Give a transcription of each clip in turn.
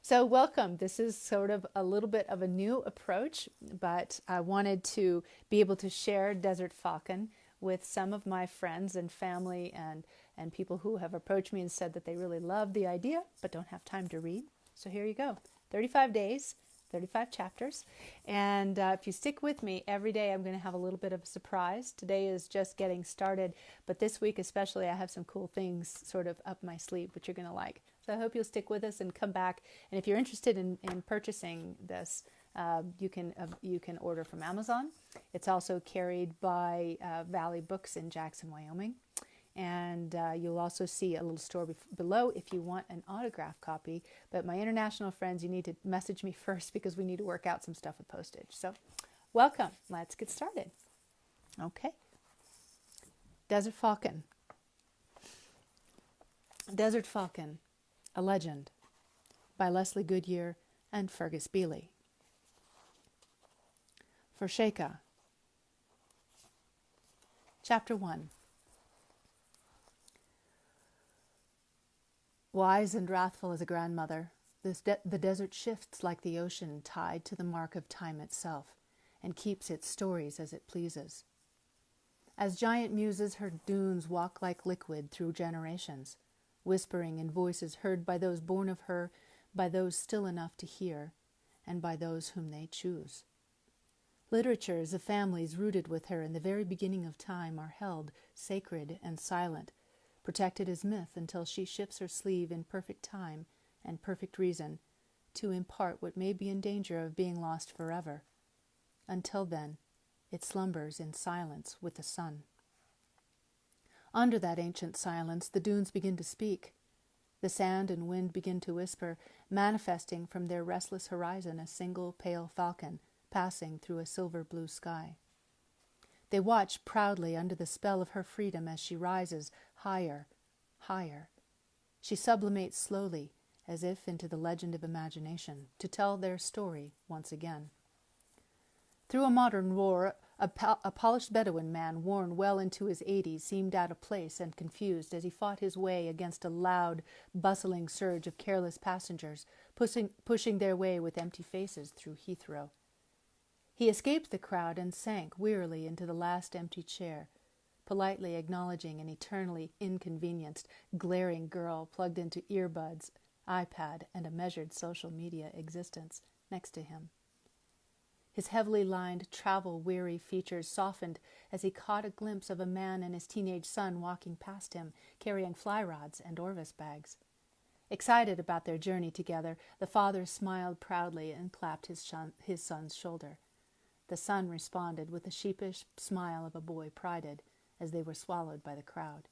So, welcome. This is sort of a little bit of a new approach, but I wanted to be able to share Desert Falcon with some of my friends and family and people who have approached me and said that they really love the idea but don't have time to read. So, here you go 35 days, 35 chapters. And if you stick with me every day, I'm going to have a little bit of a surprise. Today is just getting started, but this week especially, I have some cool things sort of up my sleeve, which you're going to like. So I hope you'll stick with us and come back. And if you're interested in purchasing this, you can order from Amazon. It's also carried by Valley Books in Jackson, Wyoming. And you'll also see a little store below if you want an autograph copy. But my international friends, you need to message me first because we need to work out some stuff with postage. So welcome. Let's get started. Okay. Desert Falcon. Desert Falcon, a Legend, by Leslie Goodyear and Fergus Bealey. For Sheka. Chapter 1. Wise and wrathful as a grandmother, the desert shifts like the ocean tied to the mark of time itself, and keeps its stories as it pleases. As giant muses, her dunes walk like liquid through generations, whispering in voices heard by those born of her, by those still enough to hear, and by those whom they choose. Literatures of families rooted with her in the very beginning of time are held sacred and silent, protected as myth until she shifts her sleeve in perfect time and perfect reason to impart what may be in danger of being lost forever. Until then, it slumbers in silence with the sun. Under that ancient silence, the dunes begin to speak. The sand and wind begin to whisper, manifesting from their restless horizon a single pale falcon passing through a silver blue sky. They watch proudly under the spell of her freedom as she rises higher, higher. She sublimates slowly, as if into the legend of imagination, to tell their story once again. Through a modern war, a polished Bedouin man worn well into his 80s seemed out of place and confused as he fought his way against a loud, bustling surge of careless passengers pushing their way with empty faces through Heathrow. He escaped the crowd and sank wearily into the last empty chair, politely acknowledging an eternally inconvenienced, glaring girl plugged into earbuds, iPad, and a measured social media existence next to him. His heavily lined, travel-weary features softened as he caught a glimpse of a man and his teenage son walking past him, carrying fly rods and Orvis bags. Excited about their journey together, the father smiled proudly and clapped his son's shoulder. The son responded with the sheepish smile of a boy prided as they were swallowed by the crowd.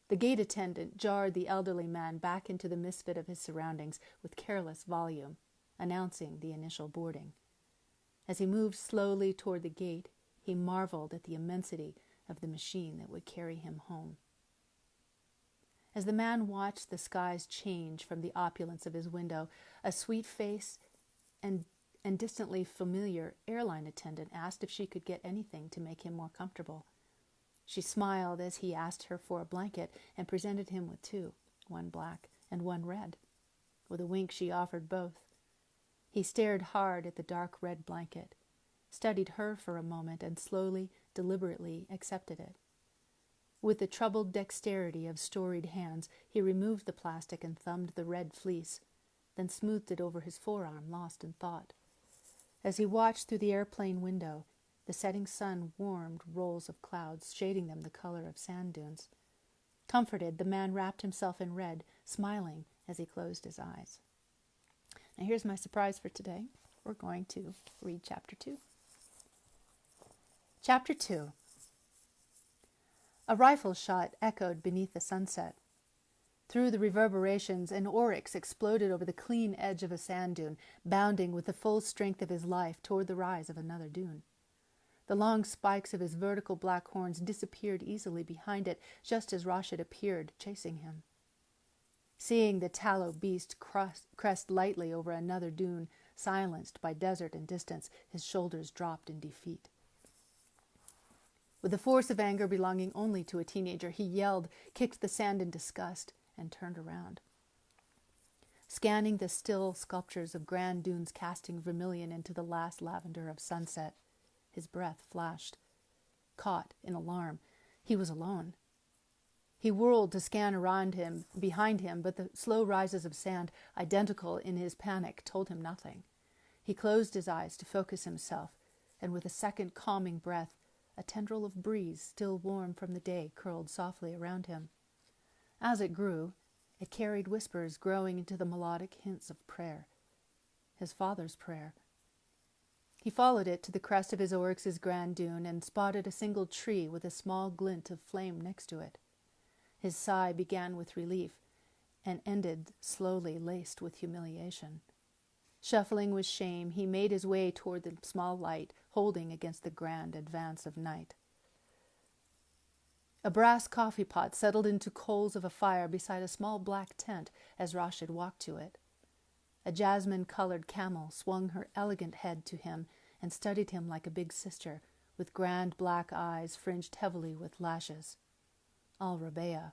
The gate attendant jarred the elderly man back into the misfit of his surroundings with careless volume, announcing the initial boarding. As he moved slowly toward the gate, he marveled at the immensity of the machine that would carry him home. As the man watched the skies change from the opulence of his window, a sweet-faced and distantly familiar airline attendant asked if she could get anything to make him more comfortable. She smiled as he asked her for a blanket and presented him with two, one black and one red. With a wink, she offered both. He stared hard at the dark red blanket, studied her for a moment, and slowly, deliberately accepted it. With the troubled dexterity of storied hands, he removed the plastic and thumbed the red fleece, then smoothed it over his forearm, lost in thought. As he watched through the airplane window, the setting sun warmed rolls of clouds, shading them the color of sand dunes. Comforted, the man wrapped himself in red, smiling as he closed his eyes. Now here's my surprise for today. We're going to read Chapter 2. Chapter 2. A rifle shot echoed beneath the sunset. Through the reverberations, an oryx exploded over the clean edge of a sand dune, bounding with the full strength of his life toward the rise of another dune. The long spikes of his vertical black horns disappeared easily behind it, just as Rashid appeared, chasing him. Seeing the tallow beast crest lightly over another dune, silenced by desert and distance, his shoulders dropped in defeat. With the force of anger belonging only to a teenager, he yelled, kicked the sand in disgust, and turned around. scanning the still sculptures of grand dunes casting vermilion into the last lavender of sunset. His breath flashed. Caught in alarm, he was alone. He whirled to scan around him, behind him, but the slow rises of sand, identical in his panic, told him nothing. He closed his eyes to focus himself, and with a second calming breath, a tendril of breeze, still warm from the day, curled softly around him. As it grew, it carried whispers growing into the melodic hints of prayer. His father's prayer. He followed it to the crest of his oryx's grand dune and spotted a single tree with a small glint of flame next to it. His sigh began with relief and ended slowly, laced with humiliation. Shuffling with shame, he made his way toward the small light, holding against the grand advance of night. A brass coffee pot settled into coals of a fire beside a small black tent as Rashid walked to it. A jasmine-colored camel swung her elegant head to him and studied him like a big sister, with grand black eyes fringed heavily with lashes. Al-Rabea.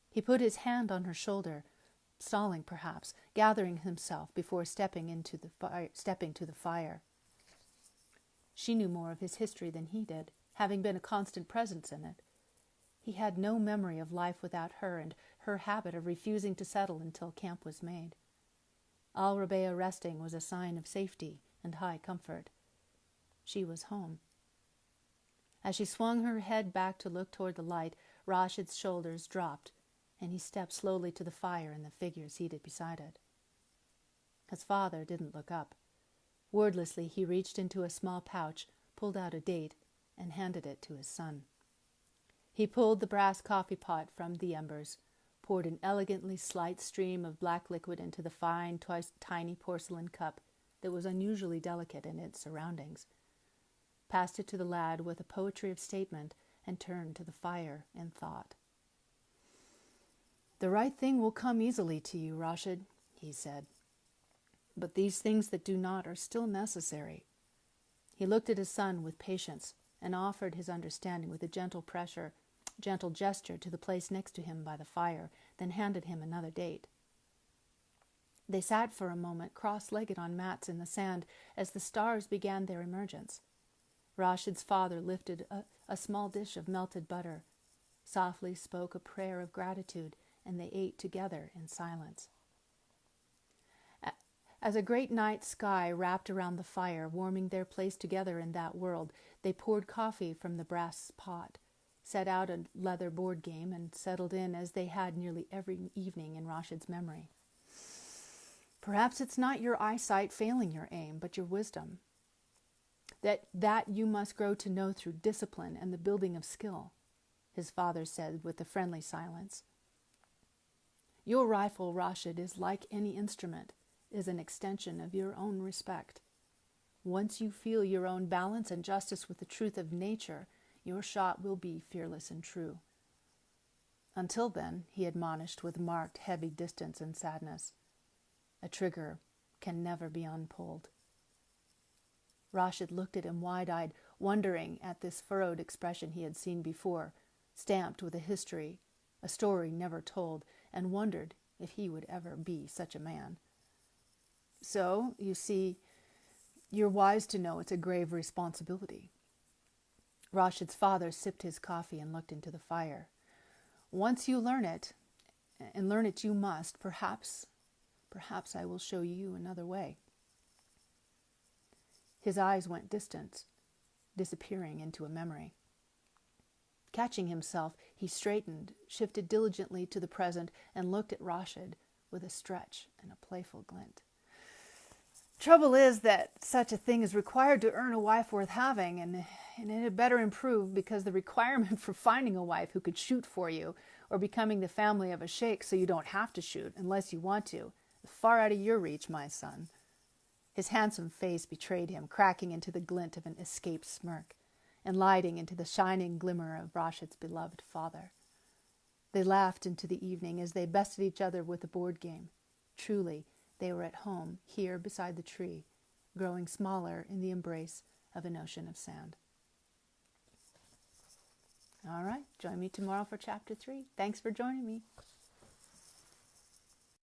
He put his hand on her shoulder, stalling perhaps, gathering himself before stepping to the fire. She knew more of his history than he did, having been a constant presence in it. He had no memory of life without her and her habit of refusing to settle until camp was made. Al-Rabea resting was a sign of safety and high comfort. She was home. As she swung her head back to look toward the light, Rashid's shoulders dropped, and he stepped slowly to the fire and the figure seated beside it. His father didn't look up. Wordlessly, he reached into a small pouch, pulled out a date, and handed it to his son. He pulled the brass coffee pot from the embers, poured an elegantly slight stream of black liquid into the fine, tiny porcelain cup that was unusually delicate in its surroundings, passed it to the lad with a poetry of statement, and turned to the fire in thought. "The right thing will come easily to you, Rashid," he said. "But these things that do not are still necessary." He looked at his son with patience and offered his understanding with a gentle gesture to the place next to him by the fire, then handed him another date. They sat for a moment cross-legged on mats in the sand as the stars began their emergence. Rashid's father lifted a small dish of melted butter, softly spoke a prayer of gratitude, and they ate together in silence. As a great night sky wrapped around the fire, warming their place together in that world, they poured coffee from the brass pot, set out a leather board game, and settled in as they had nearly every evening in Rashid's memory. "Perhaps it's not your eyesight failing your aim, but your wisdom. That you must grow to know through discipline and the building of skill," his father said with a friendly silence. "Your rifle, Rashid, is like any instrument, is an extension of your own respect. Once you feel your own balance and justice with the truth of nature, your shot will be fearless and true. Until then," he admonished with marked, heavy distance and sadness, "a trigger can never be unpulled." Rashid looked at him wide-eyed, wondering at this furrowed expression he had seen before, stamped with a history, a story never told, and wondered if he would ever be such a man. "So, you see, you're wise to know it's a grave responsibility." Rashid's father sipped his coffee and looked into the fire. "Once you learn it, and learn it you must, perhaps I will show you another way." His eyes went distant, disappearing into a memory. Catching himself, he straightened, shifted diligently to the present, and looked at Rashid with a stretch and a playful glint. "Trouble is that such a thing is required to earn a wife worth having, and it had better improve because the requirement for finding a wife who could shoot for you or becoming the family of a sheikh so you don't have to shoot unless you want to is far out of your reach, my son." His handsome face betrayed him, cracking into the glint of an escaped smirk, and lighting into the shining glimmer of Rashid's beloved father. They laughed into the evening as they bested each other with the board game. Truly, they were at home, here beside the tree, growing smaller in the embrace of an ocean of sand. All right, join me tomorrow for Chapter 3. Thanks for joining me.